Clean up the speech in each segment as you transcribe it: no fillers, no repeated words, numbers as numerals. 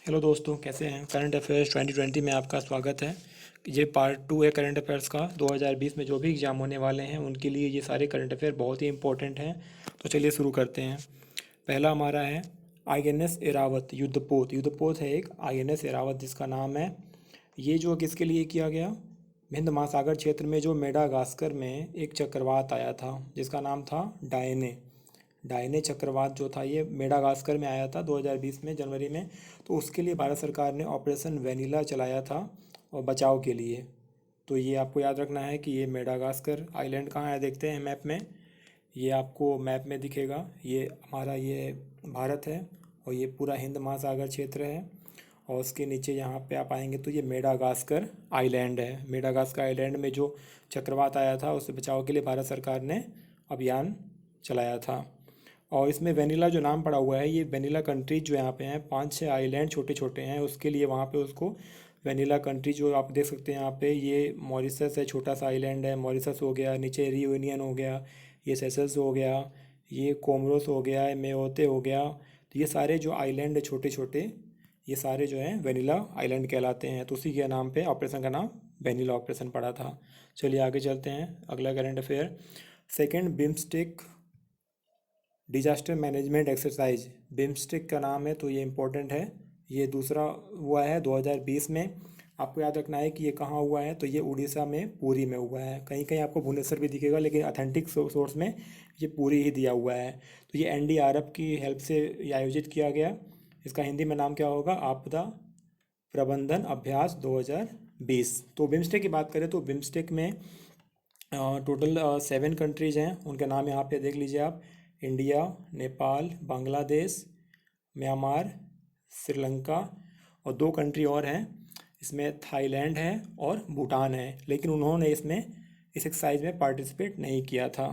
Hello दोस्तों, कैसे हैं। करंट अफेयर्स 2020 में आपका स्वागत है। ये पार्ट 2 है करंट अफेयर्स का। 2020 में जो भी एग्ज़ाम होने वाले हैं उनके लिए ये सारे करंट अफेयर बहुत ही इंपॉर्टेंट हैं। तो चलिए शुरू करते हैं। पहला हमारा है आईएनएस एरावत युद्धपोत। युद्धपोत है एक आईएनएस एरावत जिसका नाम है। ये जो किसके लिए किया गया, हिंद महासागर क्षेत्र में जो मेडागास्कर में एक चक्रवात आया था जिसका नाम था डायने। डायने चक्रवात जो था ये मेडागास्कर में आया था 2020 में जनवरी में। तो उसके लिए भारत सरकार ने ऑपरेशन वेनिला चलाया था और बचाव के लिए। तो ये आपको याद रखना है कि ये मेडागास्कर आइलैंड कहाँ है। देखते हैं मैप में, ये आपको मैप में दिखेगा। ये हमारा ये भारत है और ये पूरा हिंद महासागर क्षेत्र है। और उसके नीचे यहाँ पे आप आएंगे तो ये मेडागास्कर आइलैंड है। मेडागास्कर आइलैंड में जो चक्रवात आया था उससे बचाव के लिए भारत सरकार ने अभियान चलाया था। और इसमें वेनिला जो नाम पड़ा हुआ है, ये वेनिला कंट्री जो यहाँ पे हैं, 5-6 आइलैंड छोटे छोटे हैं, उसके लिए वहाँ पे उसको वेनिला कंट्री जो आप देख सकते हैं यहाँ पे। ये मॉरिशस है, छोटा सा आइलैंड है। मॉरिशस हो गया, नीचे रियूनियन हो गया, ये सेशल्स हो गया, ये कोमोरोस हो गया, मेयोते हो गया। तो ये सारे जो आइलैंड है छोटे छोटे, ये सारे जो हैं वेनिला आइलैंड कहलाते हैं। तो उसी के नाम पे ऑपरेशन का नाम वेनिला ऑपरेशन पड़ा था। चलिए आगे चलते हैं। अगला current affair, second BIMSTEC disaster management exercise. BIMSTEC का नाम है तो ये इम्पोर्टेंट है। ये दूसरा हुआ है 2020 में। आपको याद रखना है कि ये कहाँ हुआ है, तो ये उड़ीसा में पुरी में हुआ है। कहीं कहीं आपको भुवनेश्वर भी दिखेगा लेकिन अथेंटिक सोर्स में ये पुरी ही दिया हुआ है। तो ये एनडीआरएफ की हेल्प से ये आयोजित किया गया। इसका हिंदी में नाम क्या होगा, आपदा प्रबंधन अभ्यास 2020। तो बिम्स्टेक की बात करें तो बिम्स्टेक में टोटल 7 कंट्रीज हैं। उनके नाम यहाँ पे देख लीजिए आप। इंडिया, नेपाल, बांग्लादेश, म्यांमार, श्रीलंका और 2 कंट्री और हैं। इसमें थाईलैंड है और भूटान है, लेकिन उन्होंने इसमें इस एक्सरसाइज में पार्टिसिपेट नहीं किया था।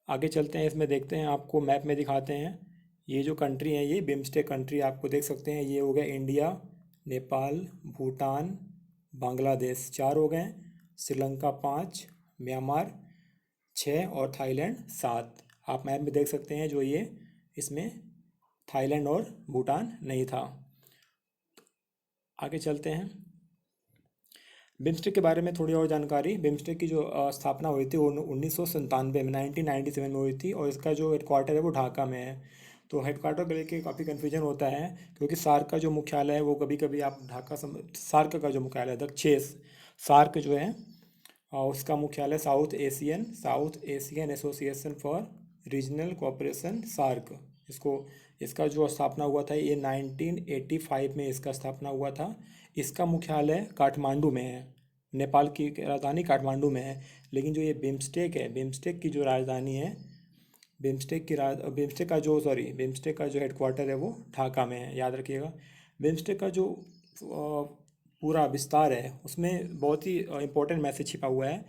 आगे चलते हैं, इसमें देखते हैं, आपको मैप में दिखाते हैं। ये जो कंट्री हैं ये बिम्स्टेक कंट्री आपको देख सकते हैं। ये हो गया इंडिया, नेपाल, भूटान, बांग्लादेश, 4 हो गए। श्रीलंका 5, म्यांमार 6 और थाईलैंड 7। आप मैप में देख सकते हैं जो ये इसमें थाईलैंड और भूटान नहीं था। आगे चलते हैं। बिम्स्टेक के बारे में थोड़ी और जानकारी। बिम्स्टेक की जो स्थापना हुई थी वो 1997 में 1997 में हुई थी और इसका जो हेडक्वार्टर है वो ढाका में है। तो हेडक्वार्टर को लेके काफ़ी कन्फ्यूजन होता है क्योंकि सार्क का जो मुख्यालय है वो कभी कभी आप ढाका सार्क का जो मुख्यालय है दक्षेस सार्क जो है उसका मुख्यालय South Asian Association for Regional Cooperation SAARC. इसको इसका जो स्थापना हुआ था ये 1985 में इसका स्थापना हुआ था। इसका मुख्यालय काठमांडू में है। नेपाल की राजधानी काठमांडू में है। लेकिन जो ये बिम्स्टेक है, बिम्स्टेक की जो राजधानी है, बिम्स्टेक का जो हेडक्वार्टर है वो ढाका में है, याद रखिएगा। बिम्स्टेक का जो पूरा विस्तार है उसमें बहुत ही इंपॉर्टेंट मैसेज छिपा हुआ है।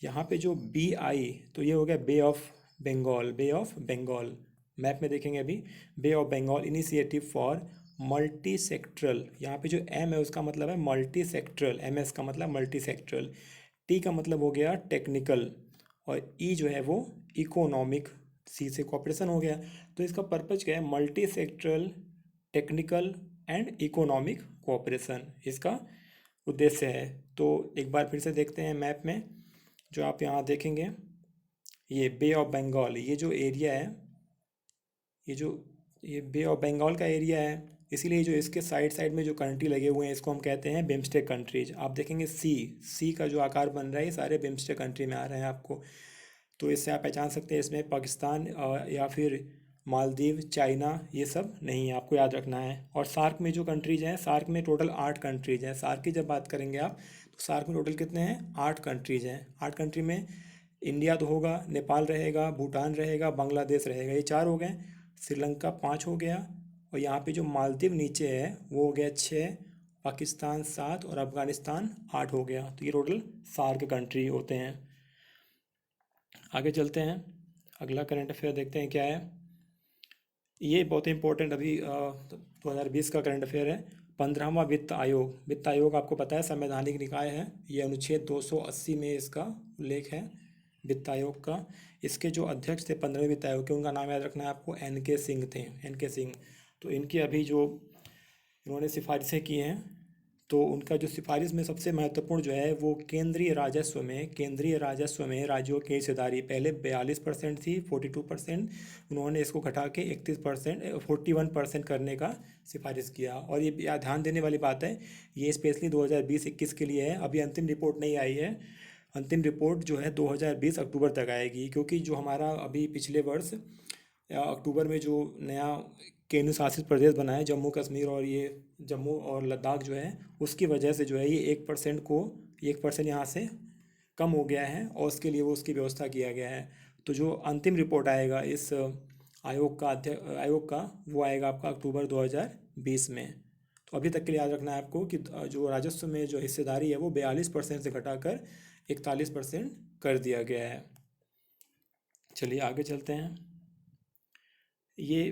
यहाँ पे जो BI, तो ये हो गया बे ऑफ बंगाल। मैप में देखेंगे अभी, bay of Bengal initiative for multi sectoral. यहाँ पे जो M है उसका मतलब है मल्टी सेक्टरल, MS का मतलब मल्टी सेक्टरल, T का मतलब हो गया टेक्निकल और E जो है वो इकोनॉमिक, C से कॉपरेशन हो गया। तो इसका पर्पज क्या है, multi sectoral technical and economic cooperation इसका उद्देश्य है। तो एक बार फिर से देखते हैं मैप में, जो आप यहाँ देखेंगे ये बे ऑफ बंगाल, ये जो एरिया है, ये जो ये बे ऑफ बंगाल का एरिया है, इसीलिए जो इसके साइड साइड में जो कंट्री लगे हुए हैं इसको हम कहते हैं बिम्स्टेक कंट्रीज। आप देखेंगे सी का जो आकार बन रहा है ये सारे बिम्स्टेक कंट्री में आ रहे हैं आपको। तो इससे आप पहचान सकते हैं इसमें पाकिस्तान या फिर मालदीव, चाइना ये सब नहीं है, आपको याद रखना है। और सार्क में जो कंट्रीज हैं, सार्क में टोटल 8 कंट्रीज हैं। सार्क की जब बात करेंगे आप तो सार्क में टोटल कितने हैं, 8 कंट्रीज हैं। 8 कंट्री में इंडिया तो होगा, नेपाल रहेगा, भूटान रहेगा, बांग्लादेश रहेगा, ये 4 हो गए। श्रीलंका 5 हो गया और यहाँ पे जो मालदीव नीचे है वो हो गया 6, पाकिस्तान 7 और अफगानिस्तान 8 हो गया। तो ये टोटल सार्क कंट्री होते हैं। आगे चलते हैं, अगला करंट अफेयर देखते हैं क्या है। ये बहुत इंपॉर्टेंट अभी 2020 का करंट अफेयर है। 15वां वित्त आयोग। वित्त आयोग आपको पता है संवैधानिक निकाय है। ये अनुच्छेद 280 में इसका उल्लेख है वित्त आयोग का। इसके जो अध्यक्ष थे 15वें वित्त आयोग के, उनका नाम याद रखना है आपको, NK सिंह थे, NK सिंह। तो इनकी अभी जो इन्होंने सिफारिशें की हैं। तो उनका जो सिफारिश में सबसे महत्वपूर्ण जो है वो केंद्रीय राजस्व में राज्यों की हिस्सेदारी पहले 42% थी, 42%। उन्होंने इसको घटा के 31%, 41% करने का सिफारिश किया। और ये ध्यान देने वाली बात है, ये स्पेशली 2020-21 के लिए है। अभी अंतिम रिपोर्ट नहीं आई है। अंतिम रिपोर्ट जो है 2020 अक्टूबर तक आएगी, क्योंकि जो हमारा अभी पिछले वर्ष या अक्टूबर में जो नया केंद्र शासित प्रदेश बना है जम्मू कश्मीर, और ये जम्मू और लद्दाख जो है, उसकी वजह से जो है ये 1% यहाँ से कम हो गया है, और उसके लिए वो उसकी व्यवस्था किया गया है। तो जो अंतिम रिपोर्ट आएगा इस आयोग का, वो आएगा आपका अक्टूबर 2020 में। तो अभी तक के लिए याद रखना है आपको कि जो राजस्व में जो हिस्सेदारी है वो 42% से घटाकर 41% कर दिया गया है। चलिए आगे चलते हैं। ये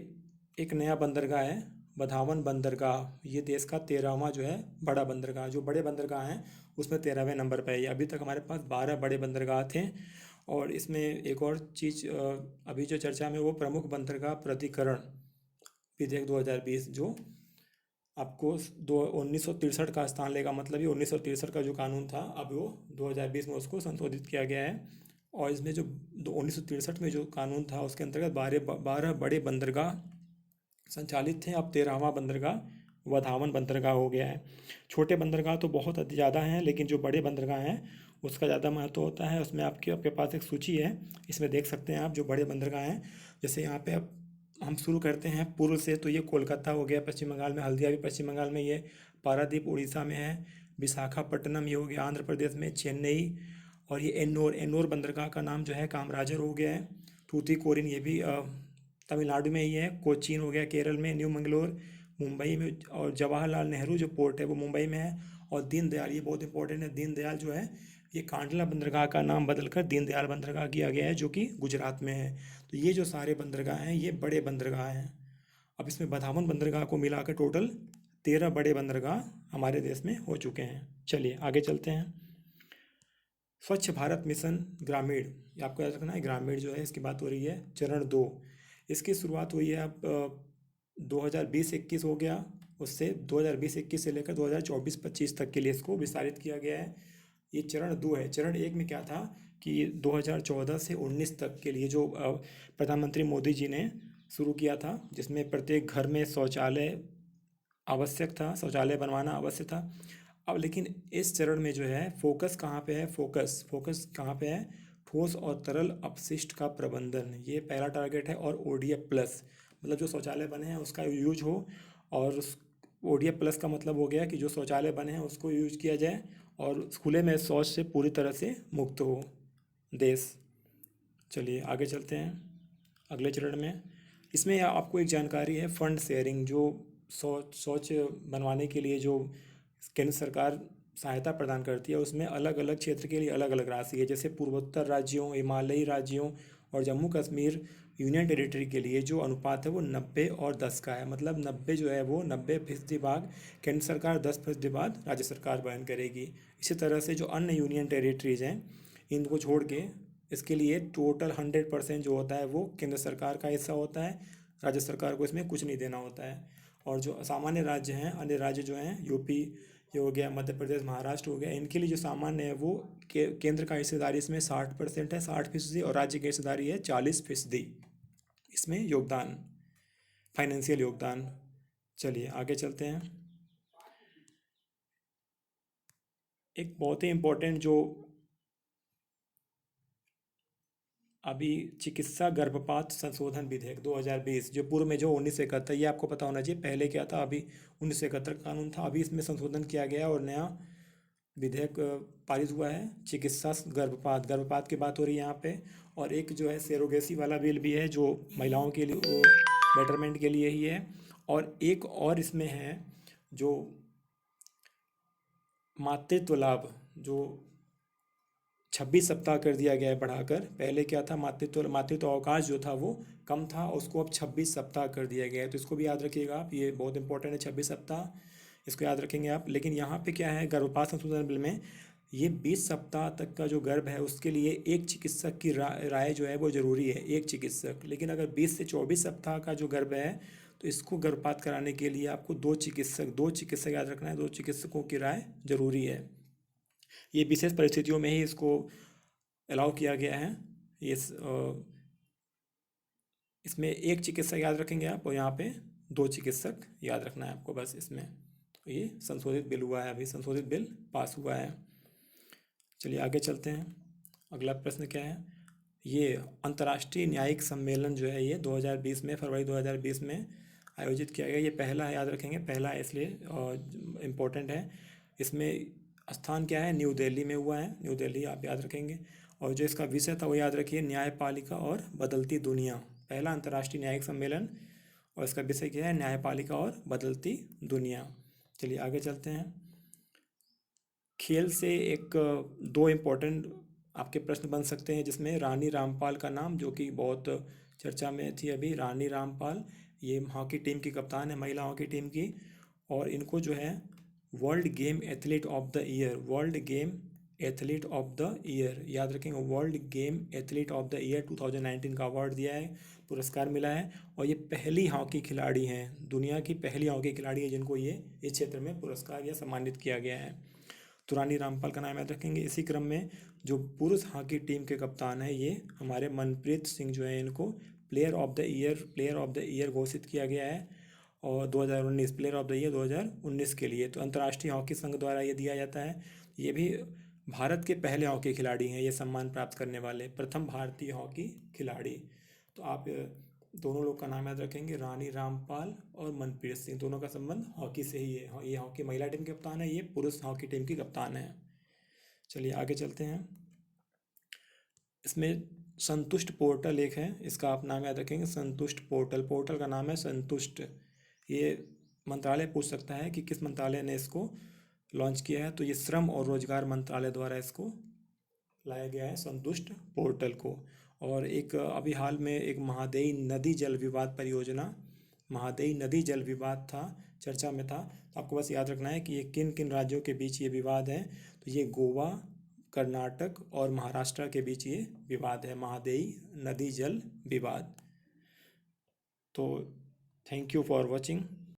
एक नया बंदरगाह है, बधावन बंदरगाह। ये देश का 13वां जो है बड़ा बंदरगाह। जो बड़े बंदरगाह हैं उसमें 13वें नंबर पर है ये। अभी तक हमारे पास 12 बड़े बंदरगाह थे। और इसमें एक और चीज़ अभी जो चर्चा में, वो प्रमुख बंदरगाह प्राधिकरण विधेयक 2020, जो आपको 1963 का स्थान लेगा। मतलब ये 1963 का जो कानून था, अब वो 2020 में उसको संशोधित किया गया है। और इसमें जो 1963 में जो कानून था उसके अंतर्गत 12 बड़े बंदरगाह संचालित थे। अब 13वां बंदरगाह वधावन बंदरगाह हो गया है। छोटे बंदरगाह तो बहुत ज़्यादा हैं, लेकिन जो बड़े बंदरगाह हैं उसका ज़्यादा महत्व होता है। उसमें आपके पास एक सूची है, इसमें देख सकते हैं आप जो बड़े बंदरगाह हैं। जैसे यहाँ पे अब हम शुरू करते हैं पूर्व से, तो ये कोलकाता हो गया पश्चिम बंगाल में, हल्दिया भी पश्चिम बंगाल में, ये पारादीप उड़ीसा में है, विशाखापट्टनम ये हो गया आंध्र प्रदेश में, चेन्नई, और ये एन्नोर बंदरगाह का नाम जो है कामराजर हो गया है। तूतीकोरिन ये भी तमिलनाडु में ही है। कोचीन हो गया केरल में, न्यू मंगलोर मुंबई में, और जवाहरलाल नेहरू जो पोर्ट है वो मुंबई में है। और दीनदयाल, ये बहुत इंपॉर्टेंट है, दीनदयाल जो है, ये कांडला बंदरगाह का नाम बदलकर दीनदयाल बंदरगाह किया गया है, जो कि गुजरात में है। तो ये जो सारे बंदरगाह हैं ये बड़े बंदरगाह हैं। अब इसमें बधावन बंदरगाह को मिलाकर टोटल 13 बड़े बंदरगाह हमारे देश में हो चुके हैं। चलिए आगे चलते हैं। स्वच्छ भारत मिशन ग्रामीण, ये आपको याद रखना है, ग्रामीण जो है इसकी बात हो रही है। चरण 2, इसकी शुरुआत हुई है अब 2020-21 हो गया, उससे 2020-21 से लेकर 2024-25 तक के लिए इसको विस्तारित किया गया है। ये चरण 2 है। चरण 1 में क्या था कि 2014 से 19 तक के लिए जो प्रधानमंत्री मोदी जी ने शुरू किया था, जिसमें प्रत्येक घर में शौचालय आवश्यक था, शौचालय बनवाना आवश्यक था। अब लेकिन इस चरण में जो है फोकस कहाँ पे है, फोकस कहाँ पे है, ठोस और तरल अपशिष्ट का प्रबंधन, ये पहला टारगेट है। और ओडीएफ प्लस, मतलब जो शौचालय बने हैं उसका यूज हो। और ओडीएफ प्लस का मतलब हो गया कि जो शौचालय बने हैं उसको यूज किया जाए, और खुले में शौच से पूरी तरह से मुक्त हो देश। चलिए आगे चलते हैं अगले चरण में। इसमें आपको एक जानकारी है, फंड शेयरिंग, जो शौच बनवाने के लिए जो केंद्र सरकार सहायता प्रदान करती है, उसमें अलग अलग क्षेत्र के लिए अलग अलग राशि है। जैसे पूर्वोत्तर राज्यों, हिमालयी राज्यों और जम्मू कश्मीर यूनियन टेरिटरी के लिए जो अनुपात है वो 90 और 10 का है। मतलब 90 जो है वो 90% भाग केंद्र सरकार, 10% भाग राज्य सरकार वहन करेगी। इसी तरह से जो अन्य यूनियन टेरिटरीज हैं इनको छोड़ के इसके लिए टोटल 100% जो होता है वो केंद्र सरकार का हिस्सा होता है। राज्य सरकार को इसमें कुछ नहीं देना होता है। और जो सामान्य राज्य हैं, अन्य राज्य जो हैं, यूपी ये हो गया, मध्य प्रदेश, महाराष्ट्र हो गया, इनके लिए जो सामान्य है वो केंद्र का हिस्सेदारी इसमें 60% है, 60%, और राज्य की हिस्सेदारी है 40% इसमें योगदान, फाइनेंशियल योगदान। चलिए आगे चलते हैं। एक बहुत ही इम्पोर्टेंट जो अभी चिकित्सा गर्भपात संशोधन विधेयक 2020, जो पूर्व में जो 1971, ये आपको पता होना चाहिए पहले क्या था। अभी 1971 कानून था, अभी इसमें संशोधन किया गया और नया विधेयक पारित हुआ है। चिकित्सा गर्भपात की बात हो रही है यहाँ पे। और एक जो है सेरोगेसी वाला बिल भी है, जो महिलाओं के लिए, वो बेटरमेंट के लिए ही है। और एक और इसमें है जो मातृत्व लाभ, जो 26 सप्ताह कर दिया गया है बढ़ाकर। पहले क्या था, मातृत्व अवकाश जो था वो कम था, उसको अब 26 सप्ताह कर दिया गया है। तो इसको भी याद रखिएगा आप, ये बहुत इंपॉर्टेंट है 26 सप्ताह, इसको याद रखेंगे आप। लेकिन यहाँ पे क्या है, गर्भपात संशोधन बिल में ये 20 सप्ताह तक का जो गर्भ है उसके लिए एक चिकित्सक की राय जो है वो ज़रूरी है, एक चिकित्सक। लेकिन अगर 20 से 24 सप्ताह का जो गर्भ है तो इसको गर्भपात कराने के लिए आपको दो चिकित्सक याद रखना है, 2 चिकित्सकों की राय जरूरी है। ये विशेष परिस्थितियों में ही इसको अलाउ किया गया है। ये इसमें 1 चिकित्सक याद रखेंगे आप, और यहाँ पे 2 चिकित्सक याद रखना है आपको बस इसमें। ये संशोधित बिल हुआ है, अभी संशोधित बिल पास हुआ है। चलिए आगे चलते हैं। अगला प्रश्न क्या है, ये अंतर्राष्ट्रीय न्यायिक सम्मेलन जो है ये 2020 में, फरवरी 2020 में आयोजित किया गया। ये पहला है, याद रखेंगे, पहला है इसलिए इम्पोर्टेंट है। इसमें स्थान क्या है, न्यू दिल्ली में हुआ है, न्यू दिल्ली आप याद रखेंगे। और जो इसका विषय था वो याद रखिए, न्यायपालिका और बदलती दुनिया। पहला अंतर्राष्ट्रीय न्यायिक सम्मेलन, और इसका विषय क्या है, न्यायपालिका और बदलती दुनिया। चलिए आगे चलते हैं। खेल से एक 2 इम्पोर्टेंट आपके प्रश्न बन सकते हैं, जिसमें रानी रामपाल का नाम, जो कि बहुत चर्चा में थी अभी, रानी रामपाल, ये हॉकी टीम की कप्तान है, महिला हॉकी टीम की। और इनको जो है world game athlete of the year, world game athlete of the year याद रखेंगे, world game athlete of the year 2019 का अवार्ड दिया है, पुरस्कार मिला है। और ये पहली हॉकी खिलाड़ी हैं, दुनिया की पहली हॉकी खिलाड़ी है जिनको ये इस क्षेत्र में पुरस्कार या सम्मानित किया गया है। तो रानी रामपाल का नाम याद रखेंगे। इसी क्रम में जो पुरुष हॉकी टीम के कप्तान है, ये हमारे मनप्रीत सिंह जो है, इनको प्लेयर ऑफ द ईयर घोषित किया गया है। और 2019 प्लेयर ऑफ द ईयर 2019 के लिए तो अंतर्राष्ट्रीय हॉकी संघ द्वारा ये दिया जाता है। ये भी भारत के पहले हॉकी खिलाड़ी हैं, ये सम्मान प्राप्त करने वाले प्रथम भारतीय हॉकी खिलाड़ी। तो आप दोनों लोग का नाम याद रखेंगे, रानी रामपाल और मनप्रीत सिंह, दोनों का संबंध हॉकी से ही है। ये हॉकी महिला टीम के कप्तान है, ये पुरुष हॉकी टीम की कप्तान है। चलिए आगे चलते हैं। इसमें संतुष्ट पोर्टल एक है, इसका आप नाम याद रखेंगे, संतुष्ट पोर्टल, पोर्टल का नाम है संतुष्ट। ये मंत्रालय पूछ सकता है कि किस मंत्रालय ने इसको लॉन्च किया है, तो ये श्रम और रोजगार मंत्रालय द्वारा इसको लाया गया है, संतुष्ट पोर्टल को। और एक अभी हाल में एक महादेई नदी जल विवाद परियोजना, महादेई नदी जल विवाद था, चर्चा में था। तो आपको बस याद रखना है कि ये किन किन राज्यों के बीच ये विवाद है। तो ये गोवा, कर्नाटक और महाराष्ट्र के बीच ये विवाद है, महादेई नदी जल विवाद। तो थैंक यू फॉर वॉचिंग।